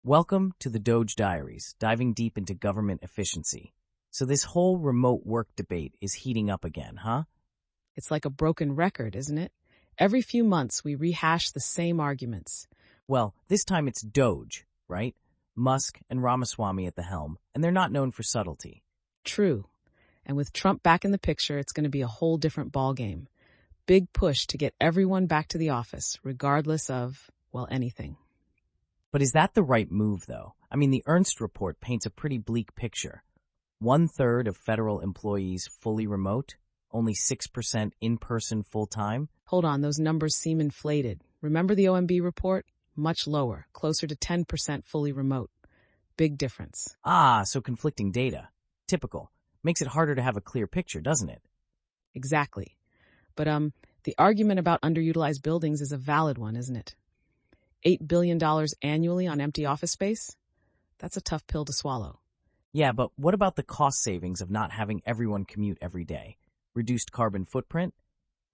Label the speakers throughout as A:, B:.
A: Welcome to the DOGE Diaries, diving deep into government efficiency. So this whole remote work debate is heating up again, huh?
B: It's like a broken record, isn't it? Every few months, we rehash the same arguments.
A: Well, this time it's DOGE, right? Musk and Ramaswamy at the helm, and they're not known for subtlety.
B: True. And with Trump back in the picture, it's going to be a whole different ballgame. Big push to get everyone back to the office, regardless of, well, anything.
A: But is that the right move, though? I mean, the Ernst report paints a pretty bleak picture. 1/3 of federal employees fully remote, only 6% in-person full-time.
B: Hold on, those numbers seem inflated. Remember the OMB report? Much lower, closer to 10% fully remote. Big difference.
A: So conflicting data. Typical. Makes it harder to have a clear picture, doesn't it?
B: Exactly. But the argument about underutilized buildings is a valid one, isn't it? $8 billion annually on empty office space? That's a tough pill to swallow.
A: Yeah, but what about the cost savings of not having everyone commute every day? Reduced carbon footprint?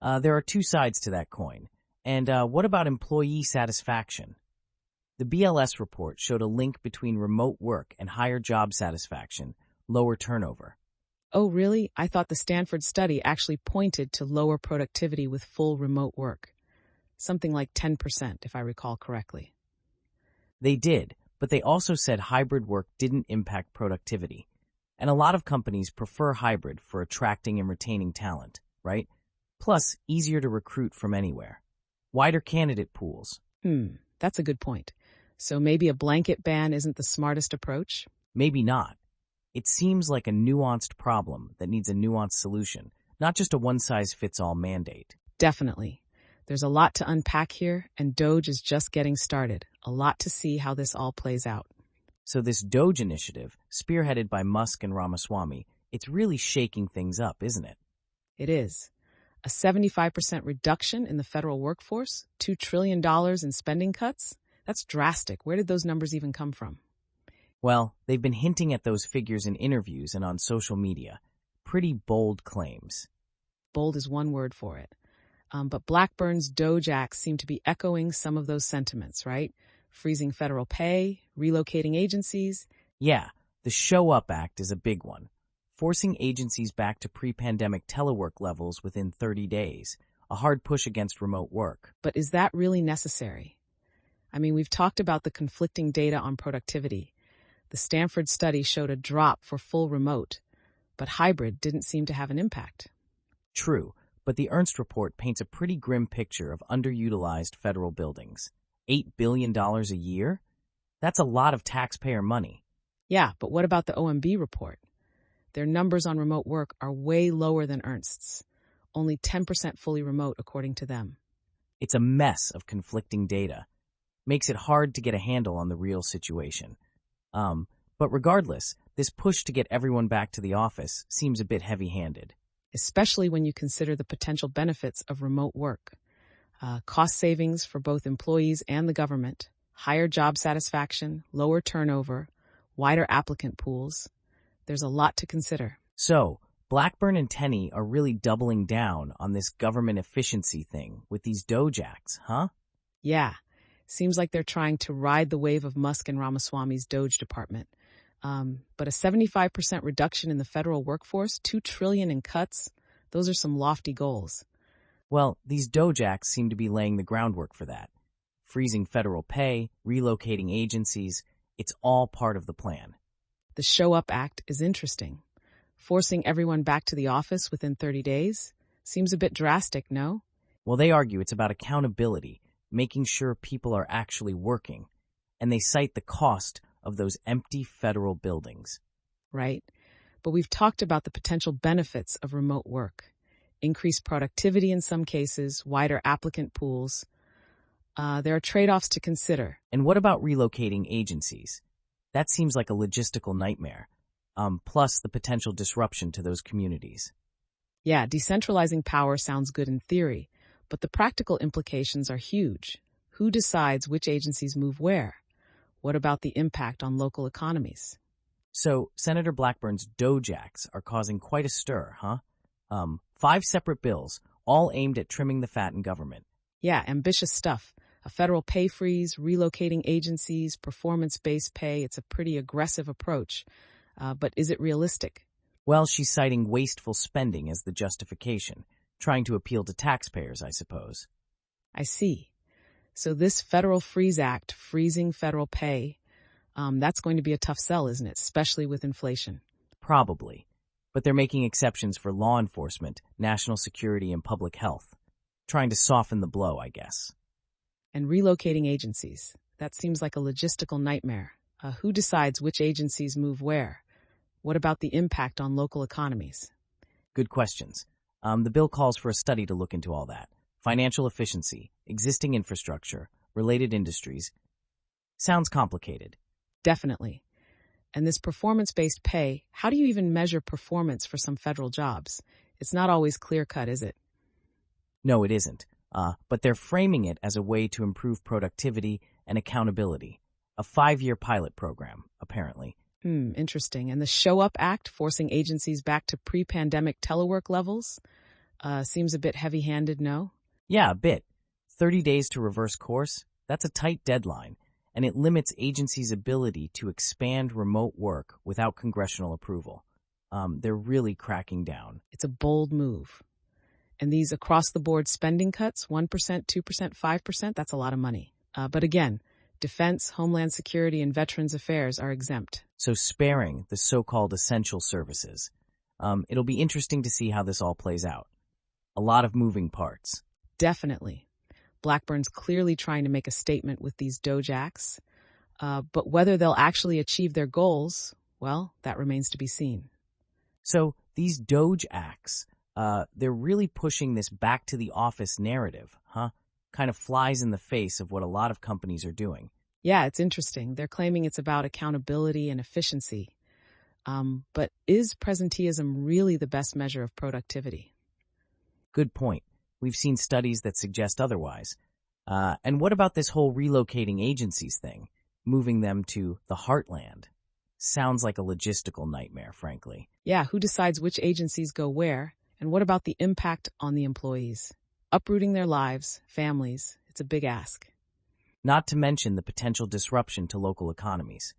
A: There are two sides to that coin. And what about employee satisfaction? The BLS report showed a link between remote work and higher job satisfaction, lower turnover.
B: Oh, really? I thought the Stanford study actually pointed to lower productivity with full remote work. Something like 10%, if I recall correctly.
A: They did, but they also said hybrid work didn't impact productivity. And a lot of companies prefer hybrid for attracting and retaining talent, right? Plus, easier to recruit from anywhere. Wider candidate pools.
B: That's a good point. So maybe a blanket ban isn't the smartest approach?
A: Maybe not. It seems like a nuanced problem that needs a nuanced solution, not just a one-size-fits-all mandate.
B: Definitely. There's a lot to unpack here, and DOGE is just getting started. A lot to see how this all plays out.
A: So this DOGE initiative, spearheaded by Musk and Ramaswamy, it's really shaking things up, isn't it?
B: It is. A 75% reduction in the federal workforce, $2 trillion in spending cuts? That's drastic. Where did those numbers even come from?
A: Well, they've been hinting at those figures in interviews and on social media. Pretty bold claims.
B: Bold is one word for it. But Blackburn's DOGE Acts seem to be echoing some of those sentiments, right? Freezing federal pay, relocating agencies.
A: Yeah, the Show Up Act is a big one. Forcing agencies back to pre-pandemic telework levels within 30 days. A hard push against remote work.
B: But is that really necessary? I mean, we've talked about the conflicting data on productivity. The Stanford study showed a drop for full remote, but hybrid didn't seem to have an impact.
A: True, but the Ernst report paints a pretty grim picture of underutilized federal buildings. $8 billion a year? That's a lot of taxpayer money.
B: Yeah, but what about the OMB report? Their numbers on remote work are way lower than Ernst's. Only 10% fully remote, according to them.
A: It's a mess of conflicting data. Makes it hard to get a handle on the real situation. But regardless, this push to get everyone back to the office seems a bit heavy-handed.
B: Especially when you consider the potential benefits of remote work. Cost savings for both employees and the government, higher job satisfaction, lower turnover, wider applicant pools. There's a lot to consider.
A: So, Blackburn and Tenney are really doubling down on this government efficiency thing with these DOGE Acts, huh?
B: Yeah, seems like they're trying to ride the wave of Musk and Ramaswamy's DOGE department. But a 75% reduction in the federal workforce, $2 trillion in cuts, those are some lofty goals.
A: Well, these DOGE Acts seem to be laying the groundwork for that. Freezing federal pay, relocating agencies, it's all part of the plan.
B: The Show Up Act is interesting. Forcing everyone back to the office within 30 days seems a bit drastic, no?
A: Well, they argue it's about accountability, making sure people are actually working, and they cite the cost of those empty federal buildings.
B: Right. But we've talked about the potential benefits of remote work. Increased productivity in some cases, wider applicant pools. There are trade-offs to consider.
A: And what about relocating agencies? That seems like a logistical nightmare, plus the potential disruption to those communities.
B: Yeah, decentralizing power sounds good in theory, but the practical implications are huge. Who decides which agencies move where? What about the impact on local economies?
A: So, Senator Blackburn's DOGE Acts are causing quite a stir, huh? 5 separate bills, all aimed at trimming the fat in government.
B: Yeah, ambitious stuff. A federal pay freeze, relocating agencies, performance-based pay, it's a pretty aggressive approach. But is it realistic?
A: Well, she's citing wasteful spending as the justification, trying to appeal to taxpayers, I suppose.
B: I see. So this Federal Freeze Act, freezing federal pay, that's going to be a tough sell, isn't it? Especially with inflation.
A: Probably. But they're making exceptions for law enforcement, national security, and public health. Trying to soften the blow, I guess.
B: And relocating agencies. That seems like a logistical nightmare. Who decides which agencies move where? What about the impact on local economies?
A: Good questions. The bill calls for a study to look into all that. Financial efficiency, existing infrastructure, related industries. Sounds complicated.
B: Definitely. And this performance-based pay, how do you even measure performance for some federal jobs? It's not always clear-cut, is it?
A: No, it isn't. But they're framing it as a way to improve productivity and accountability. A 5-year pilot program, apparently.
B: Interesting. And the Show Up Act, forcing agencies back to pre-pandemic telework levels, seems a bit heavy-handed, no?
A: Yeah, a bit. 30 days to reverse course? That's a tight deadline, and it limits agencies' ability to expand remote work without congressional approval. They're really cracking down.
B: It's a bold move. And these across-the-board spending cuts, 1%, 2%, 5%, that's a lot of money. But again, defense, homeland security, and veterans affairs are exempt.
A: So sparing the so-called essential services. It'll be interesting to see how this all plays out. A lot of moving parts.
B: Definitely. Blackburn's clearly trying to make a statement with these DOGE Acts. But whether they'll actually achieve their goals, well, that remains to be seen.
A: So these DOGE Acts, they're really pushing this back to the office narrative, huh? Kind of flies in the face of what a lot of companies are doing.
B: Yeah, it's interesting. They're claiming it's about accountability and efficiency. But is presenteeism really the best measure of productivity?
A: Good point. We've seen studies that suggest otherwise. And what about this whole relocating agencies thing? Moving them to the heartland? Sounds like a logistical nightmare, frankly.
B: Yeah, who decides which agencies go where? And what about the impact on the employees? Uprooting their lives, families, it's a big ask.
A: Not to mention the potential disruption to local economies.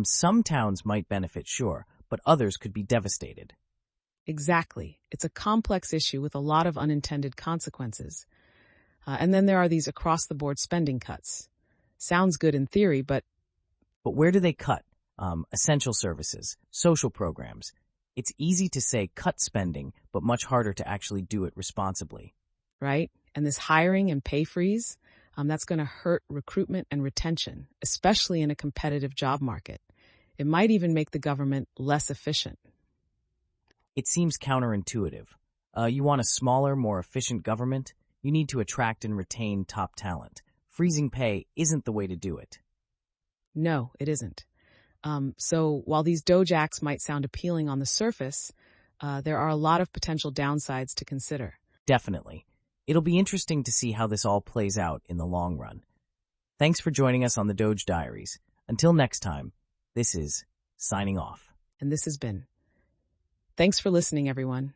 A: Some towns might benefit, sure, but others could be devastated.
B: Exactly. It's a complex issue with a lot of unintended consequences. And then there are these across-the-board spending cuts. Sounds good in theory, but
A: where do they cut? Essential services, social programs. It's easy to say cut spending, but much harder to actually do it responsibly.
B: Right? And this hiring and pay freeze, that's going to hurt recruitment and retention, especially in a competitive job market. It might even make the government less efficient.
A: It seems counterintuitive. You want a smaller, more efficient government? You need to attract and retain top talent. Freezing pay isn't the way to do it.
B: No, it isn't. So while these DOGE Acts might sound appealing on the surface, there are a lot of potential downsides to consider.
A: Definitely. It'll be interesting to see how this all plays out in the long run. Thanks for joining us on the DOGE Diaries. Until next time, this is signing off.
B: And this has been. Thanks for listening, everyone.